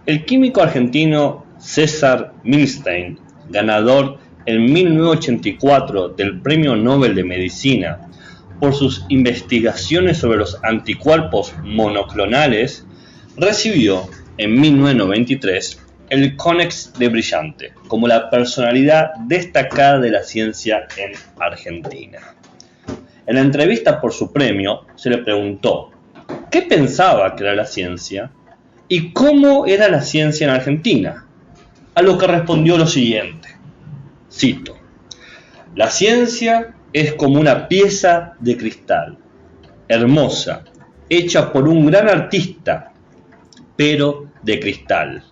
El químico argentino César Milstein, ganador en 1984 del Premio Nobel de Medicina por sus investigaciones sobre los anticuerpos monoclonales, recibió en 1993 el Konex de Brillante como la personalidad destacada de la ciencia en Argentina. En la entrevista por su premio se le preguntó ¿qué pensaba que era la ciencia y cómo era la ciencia en Argentina? A lo que respondió lo siguiente, cito: la ciencia es como una pieza de cristal, hermosa, hecha por un gran artista, pero de cristal.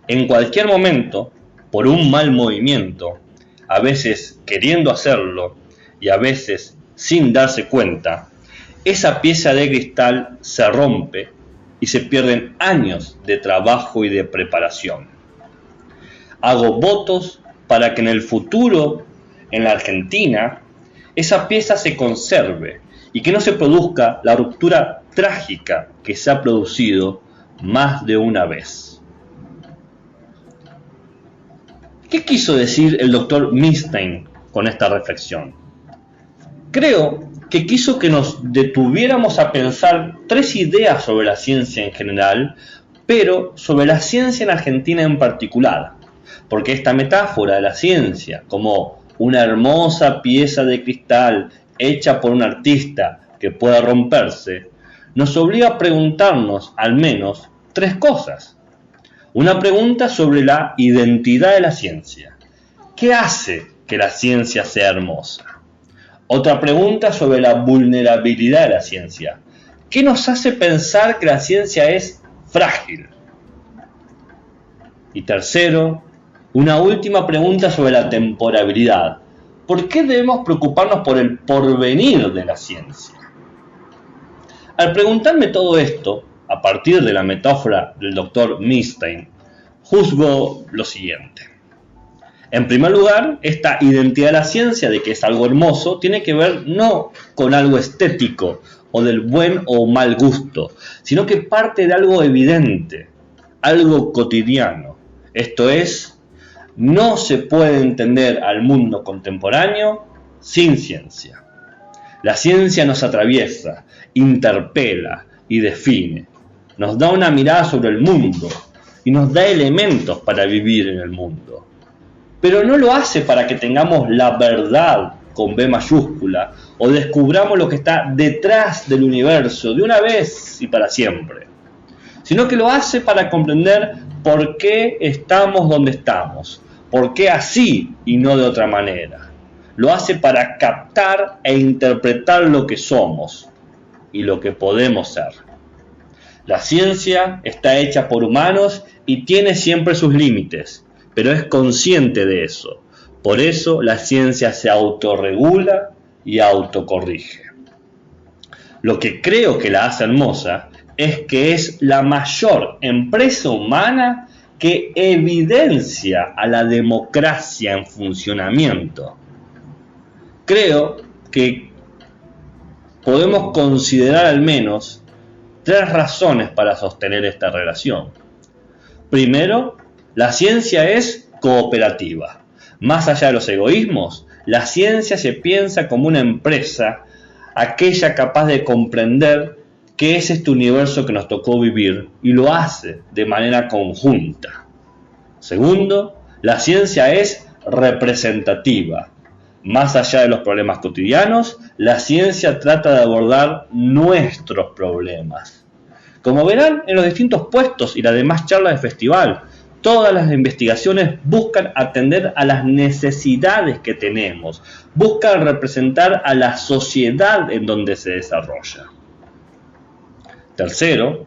En cualquier momento, por un mal movimiento, a veces queriendo hacerlo y a veces sin darse cuenta, esa pieza de cristal se rompe y se pierden años de trabajo y de preparación. Hago votos para que en el futuro, en la Argentina, esa pieza se conserve y que no se produzca la ruptura trágica que se ha producido más de una vez. ¿Qué quiso decir el doctor Milstein con esta reflexión? Creo que quiso que nos detuviéramos a pensar tres ideas sobre la ciencia en general, pero sobre la ciencia en Argentina en particular, porque esta metáfora de la ciencia como una hermosa pieza de cristal hecha por un artista que pueda romperse, nos obliga a preguntarnos al menos tres cosas. Una pregunta sobre la identidad de la ciencia. ¿Qué hace que la ciencia sea hermosa? Otra pregunta sobre la vulnerabilidad de la ciencia. ¿Qué nos hace pensar que la ciencia es frágil? Y tercero, una última pregunta sobre la temporalidad. ¿Por qué debemos preocuparnos por el porvenir de la ciencia? Al preguntarme todo esto, a partir de la metáfora del doctor Milstein, juzgo lo siguiente. En primer lugar, esta identidad de la ciencia de que es algo hermoso tiene que ver no con algo estético o del buen o mal gusto, sino que parte de algo evidente, algo cotidiano. Esto es, no se puede entender al mundo contemporáneo sin ciencia. La ciencia nos atraviesa, interpela y define. Nos da una mirada sobre el mundo y nos da elementos para vivir en el mundo. Pero no lo hace para que tengamos la verdad con B mayúscula o descubramos lo que está detrás del universo de una vez y para siempre, sino que lo hace para comprender por qué estamos donde estamos, por qué así y no de otra manera. Lo hace para captar e interpretar lo que somos y lo que podemos ser. La ciencia está hecha por humanos y tiene siempre sus límites, pero es consciente de eso. Por eso la ciencia se autorregula y autocorrige. Lo que creo que la hace hermosa es que es la mayor empresa humana que evidencia a la democracia en funcionamiento. Creo que podemos considerar al menos tres razones para sostener esta relación. Primero, la ciencia es cooperativa. Más allá de los egoísmos, la ciencia se piensa como una empresa, aquella capaz de comprender qué es este universo que nos tocó vivir y lo hace de manera conjunta. Segundo, la ciencia es representativa. Más allá de los problemas cotidianos, la ciencia trata de abordar nuestros problemas. Como verán en los distintos puestos y las demás charlas del festival, todas las investigaciones buscan atender a las necesidades que tenemos, buscan representar a la sociedad en donde se desarrolla. Tercero,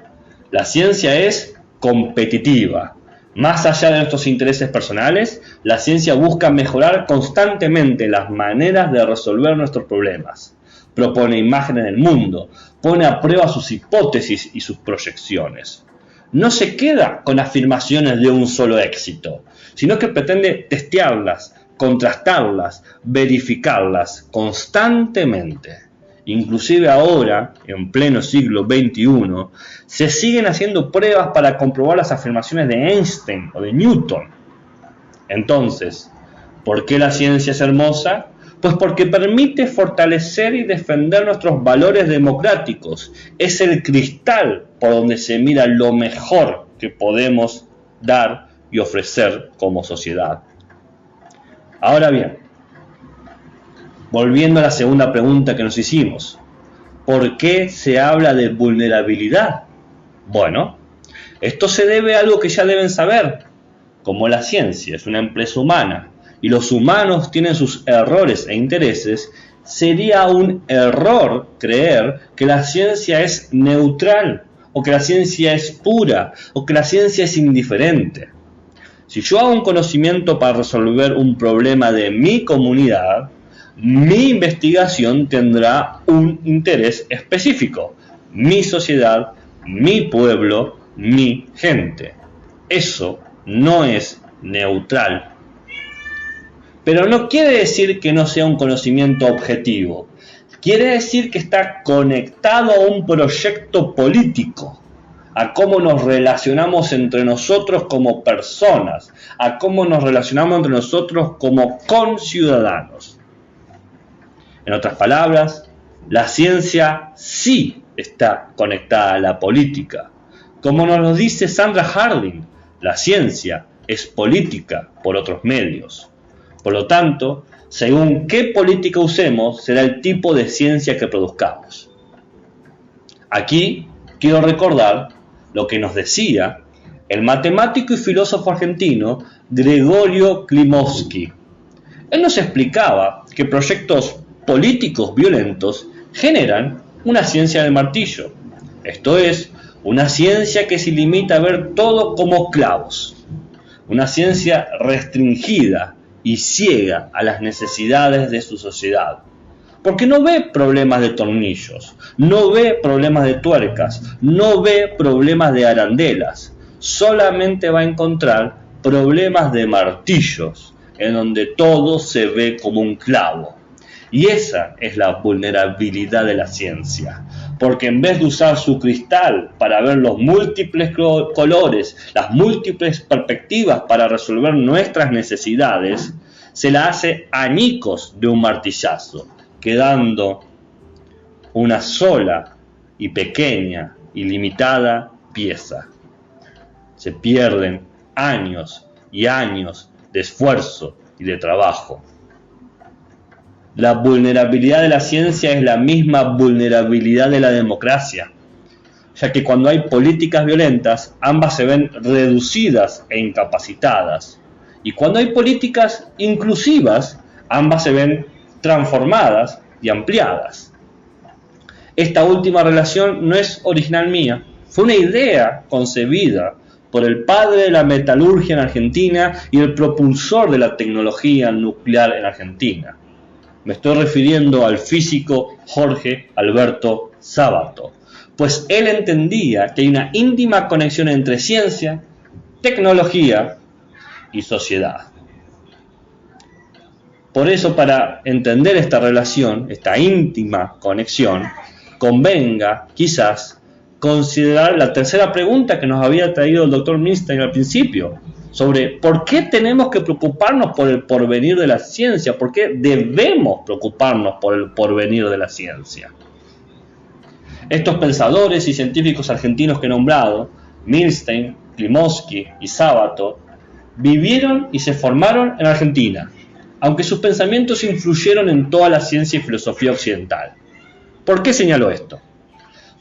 la ciencia es competitiva. Más allá de nuestros intereses personales, la ciencia busca mejorar constantemente las maneras de resolver nuestros problemas. Propone imágenes del mundo, pone a prueba sus hipótesis y sus proyecciones. No se queda con afirmaciones de un solo éxito, sino que pretende testearlas, contrastarlas, verificarlas constantemente. Inclusive ahora, en pleno siglo XXI, se siguen haciendo pruebas para comprobar las afirmaciones de Einstein o de Newton. Entonces, ¿por qué la ciencia es hermosa? Pues porque permite fortalecer y defender nuestros valores democráticos. Es el cristal por donde se mira lo mejor que podemos dar y ofrecer como sociedad. Ahora bien, volviendo a la segunda pregunta que nos hicimos, ¿por qué se habla de vulnerabilidad? Bueno, esto se debe a algo que ya deben saber. Como la ciencia es una empresa humana y los humanos tienen sus errores e intereses, sería un error creer que la ciencia es neutral, o que la ciencia es pura, o que la ciencia es indiferente. Si yo hago un conocimiento para resolver un problema de mi comunidad, mi investigación tendrá un interés específico, mi sociedad, mi pueblo, mi gente. Eso no es neutral. Pero no quiere decir que no sea un conocimiento objetivo. Quiere decir que está conectado a un proyecto político, a cómo nos relacionamos entre nosotros como personas, a cómo nos relacionamos entre nosotros como conciudadanos. En otras palabras, la ciencia sí está conectada a la política. Como nos lo dice Sandra Harding, la ciencia es política por otros medios. Por lo tanto, según qué política usemos, será el tipo de ciencia que produzcamos. Aquí quiero recordar lo que nos decía el matemático y filósofo argentino Gregorio Klimovsky. Él nos explicaba que proyectos políticos violentos generan una ciencia del martillo. Esto es, una ciencia que se limita a ver todo como clavos. Una ciencia restringida y ciega a las necesidades de su sociedad. Porque no ve problemas de tornillos, no ve problemas de tuercas, no ve problemas de arandelas. Solamente va a encontrar problemas de martillos, en donde todo se ve como un clavo. Y esa es la vulnerabilidad de la ciencia. Porque en vez de usar su cristal para ver los múltiples colores, las múltiples perspectivas para resolver nuestras necesidades, se la hace añicos de un martillazo, quedando una sola y pequeña y limitada pieza. Se pierden años y años de esfuerzo y de trabajo. La vulnerabilidad de la ciencia es la misma vulnerabilidad de la democracia, ya que cuando hay políticas violentas, ambas se ven reducidas e incapacitadas. Y cuando hay políticas inclusivas, ambas se ven transformadas y ampliadas. Esta última relación no es original mía, fue una idea concebida por el padre de la metalurgia en Argentina y el propulsor de la tecnología nuclear en Argentina. Me estoy refiriendo al físico Jorge Alberto Sábato, pues él entendía que hay una íntima conexión entre ciencia, tecnología y sociedad. Por eso, para entender esta relación, esta íntima conexión, convenga, quizás, considerar la tercera pregunta que nos había traído el doctor Milstein al principio, sobre por qué tenemos que preocuparnos por el porvenir de la ciencia, por qué debemos preocuparnos por el porvenir de la ciencia. Estos pensadores y científicos argentinos que he nombrado, Milstein, Klimovsky y Sábato, vivieron y se formaron en Argentina, aunque sus pensamientos influyeron en toda la ciencia y filosofía occidental. ¿Por qué señalo esto?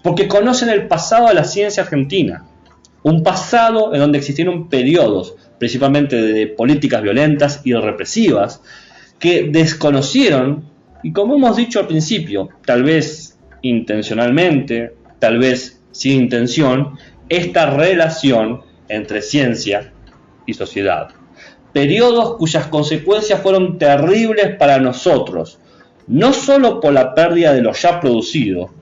Porque conocen el pasado de la ciencia argentina, un pasado en donde existieron periodos, principalmente de políticas violentas y represivas, que desconocieron, y como hemos dicho al principio, tal vez intencionalmente, tal vez sin intención, esta relación entre ciencia y sociedad. Periodos cuyas consecuencias fueron terribles para nosotros, no solo por la pérdida de lo ya producido,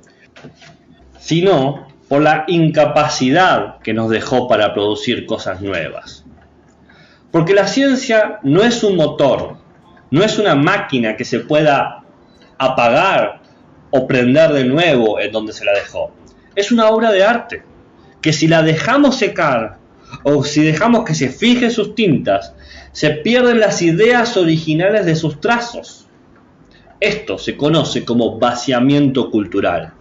sino por la incapacidad que nos dejó para producir cosas nuevas. Porque la ciencia no es un motor, no es una máquina que se pueda apagar o prender de nuevo en donde se la dejó. Es una obra de arte que si la dejamos secar o si dejamos que se fije sus tintas, se pierden las ideas originales de sus trazos. Esto se conoce como vaciamiento cultural.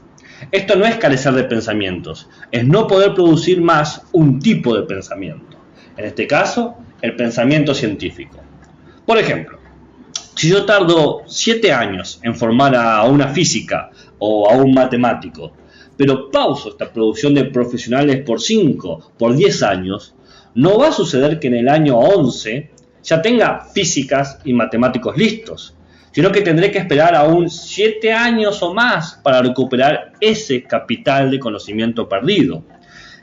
Esto no es carecer de pensamientos, es no poder producir más un tipo de pensamiento. En este caso, el pensamiento científico. Por ejemplo, si yo tardo 7 años en formar a una física o a un matemático, pero pauso esta producción de profesionales por 5, por 10 años, no va a suceder que en el año 11 ya tenga físicas y matemáticos listos, sino que tendré que esperar aún 7 años o más para recuperar ese capital de conocimiento perdido.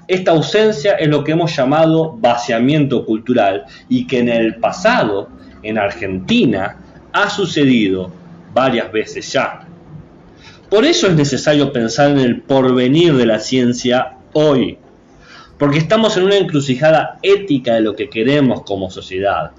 Esta ausencia es lo que hemos llamado vaciamiento cultural y que en el pasado, en Argentina, ha sucedido varias veces ya. Por eso es necesario pensar en el porvenir de la ciencia hoy, porque estamos en una encrucijada ética de lo que queremos como sociedad.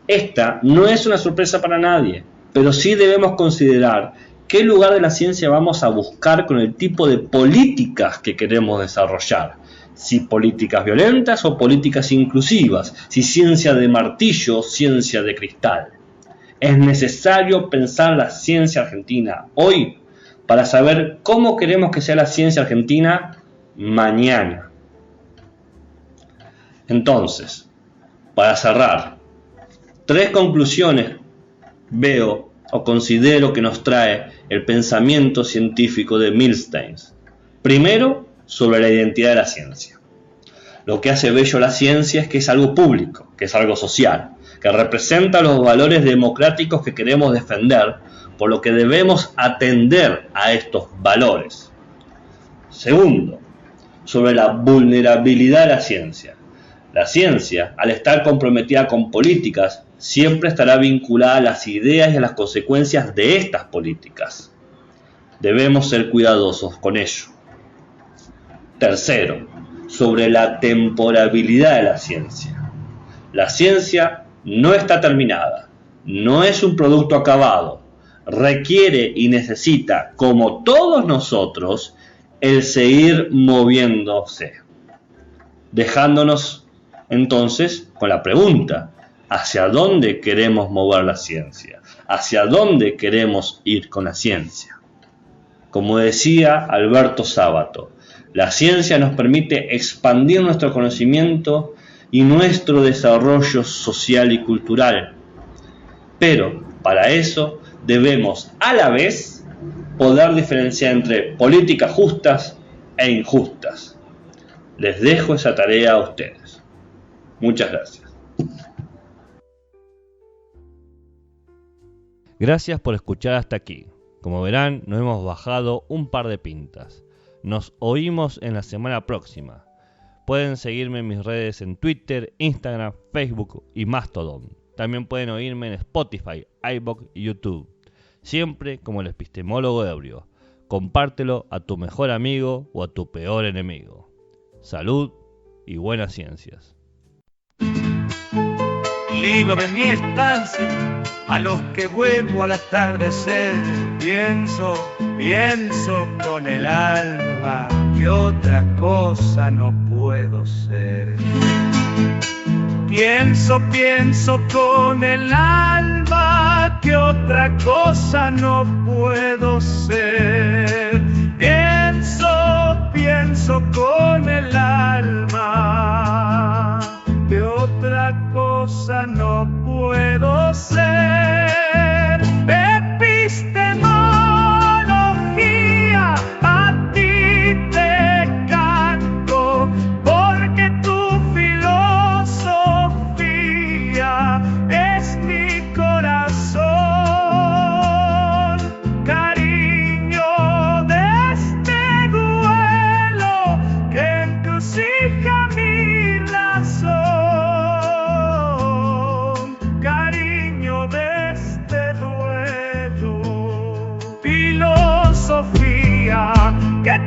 Esta no es una sorpresa para nadie, pero sí debemos considerar qué lugar de la ciencia vamos a buscar con el tipo de políticas que queremos desarrollar. Si políticas violentas o políticas inclusivas, si ciencia de martillo o ciencia de cristal. Es necesario pensar la ciencia argentina hoy para saber cómo queremos que sea la ciencia argentina mañana. Entonces, para cerrar, 3 conclusiones veo o considero que nos trae el pensamiento científico de Milstein. Primero, sobre la identidad de la ciencia. Lo que hace bello la ciencia es que es algo público, que es algo social, que representa los valores democráticos que queremos defender, por lo que debemos atender a estos valores. Segundo, sobre la vulnerabilidad de la ciencia. La ciencia, al estar comprometida con políticas, siempre estará vinculada a las ideas y a las consecuencias de estas políticas. Debemos ser cuidadosos con ello. Tercero, sobre la temporalidad de la ciencia. La ciencia no está terminada, no es un producto acabado, requiere y necesita, como todos nosotros, el seguir moviéndose. Dejándonos entonces con la pregunta, ¿hacia dónde queremos mover la ciencia? ¿Hacia dónde queremos ir con la ciencia? Como decía Alberto Sábato, la ciencia nos permite expandir nuestro conocimiento y nuestro desarrollo social y cultural. Pero para eso debemos a la vez poder diferenciar entre políticas justas e injustas. Les dejo esa tarea a ustedes. Muchas gracias. Gracias por escuchar hasta aquí. Como verán, nos hemos bajado un par de pintas. Nos oímos en la semana próxima. Pueden seguirme en mis redes en Twitter, Instagram, Facebook y Mastodon. También pueden oírme en Spotify, iVoox y YouTube. Siempre como el epistemólogo ebrio. Compártelo a tu mejor amigo o a tu peor enemigo. Salud y buenas ciencias. Libro de mi estancia, a los que vuelvo al atardecer, pienso con el alma que otra cosa no puedo ser. Pienso con el alma que otra cosa no puedo ser. Pienso con el alma que otra cosa no puedo ser. Epistemología, a ti te canto, porque tu filosofía es mi corazón. Cariño de este duelo que encrucija mi razón. Cariño de este duelo. Filosofía que